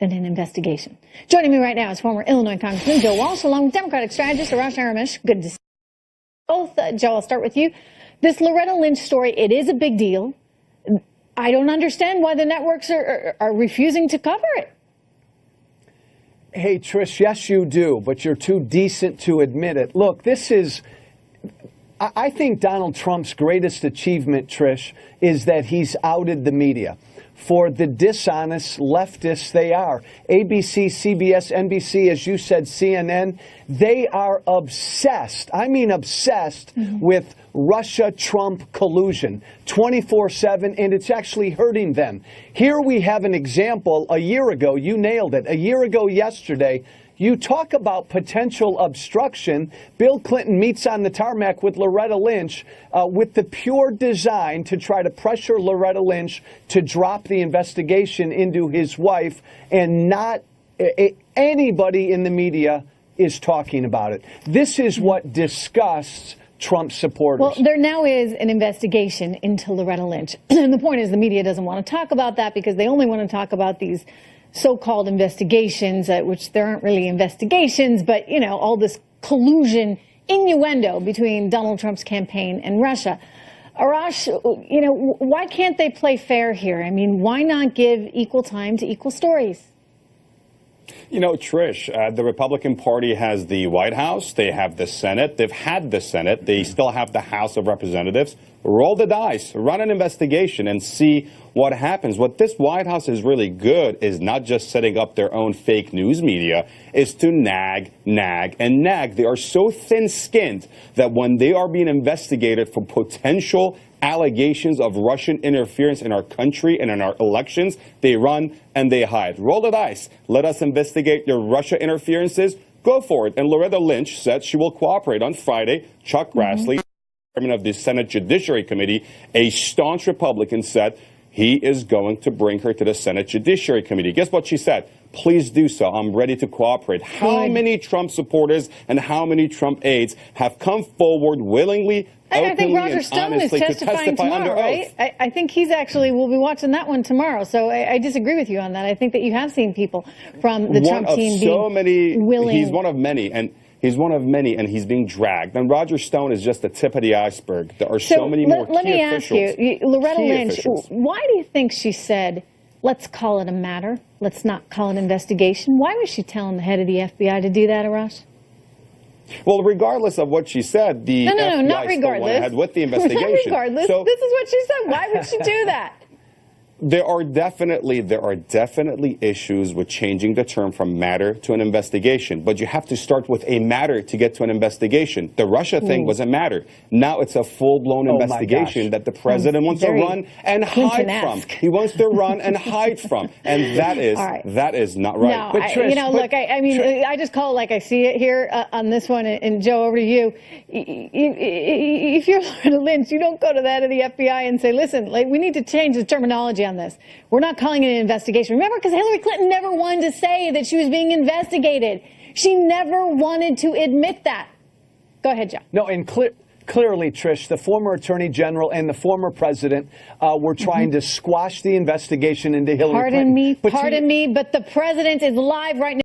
than an investigation. Joining me right now is former Illinois Congressman Joe Walsh, along with Democratic strategist Ari Aramesh. Good to see you both. Joe, I'll start with you. This Loretta Lynch story, it is a big deal. I don't understand why the networks are refusing to cover it. Hey, Trish, yes, you do, but you're too decent to admit it. Look, I think Donald Trump's greatest achievement, Trish, is that he's outed the media for the dishonest leftists they are. ABC, CBS, NBC, as you said, CNN, they are obsessed, I mean obsessed, with Russia-Trump collusion 24/7, and it's actually hurting them. Here we have an example a year ago. You nailed it. A year ago yesterday, you talk about potential obstruction. Bill Clinton meets on the tarmac with Loretta Lynch with the pure design to try to pressure Loretta Lynch to drop the investigation into his wife, and not anybody in the media is talking about it. This is what disgusts Trump supporters. Well, there now is an investigation into Loretta Lynch. And the point is the media doesn't want to talk about that because they only want to talk about these so-called investigations, which there aren't really investigations, but, you know, all this collusion, innuendo between Donald Trump's campaign and Russia. Arash, you know, why can't they play fair here? I mean, why not give equal time to equal stories? You know, Trish, the Republican Party has the White House. They have the Senate. They've had the Senate. They still have the House of Representatives. Roll the dice, run an investigation, and see what happens. What this White House is really good is not just setting up their own fake news media, is to nag, and nag. They are so thin-skinned that when they are being investigated for potential allegations of Russian interference in our country and in our elections, they run and they hide. Roll the dice. Let us investigate your Russia interferences. Go for it. And Loretta Lynch said she will cooperate. On Friday, Chuck Grassley, chairman of the Senate Judiciary Committee, a staunch Republican, said he is going to bring her to the Senate Judiciary Committee. Guess what she said? Please do so. I'm ready to cooperate. How many Trump supporters and how many Trump aides have come forward willingly, I think Roger Stone is testifying tomorrow, right? I think he's actually, we'll be watching that one tomorrow. So I disagree with you on that. I think that you have seen people from the Trump team being willing. He's one of many, and he's being dragged. And Roger Stone is just the tip of the iceberg. There are so many more Let me ask you, Loretta Lynch, officials. Why do you think she said, let's call it a matter, let's not call it an investigation? Why was she telling the head of the FBI to do that, Arash? Well, regardless of what she said, the FBI not regardless. Still went ahead with the investigation. Not regardless. So, this is what she said. Why would she do that? There are definitely issues with changing the term from matter to an investigation, but you have to start with a matter to get to an investigation. The Russia thing was a matter. Now it's a full-blown investigation that the president wants to run and hide from. He wants to run and hide from, and that is not right. No, I just call it like I see it here on this one. And Joe, over to you. If you're Loretta Lynch, you don't go to the head of the FBI and say, listen, we need to change the terminology on this. We're not calling it an investigation. Remember, because Hillary Clinton never wanted to say that she was being investigated. She never wanted to admit that. Go ahead, Joe. No, and clearly, Trish, the former Attorney General and the former president were trying to squash the investigation into Hillary Clinton. Pardon me, but the president is live right now.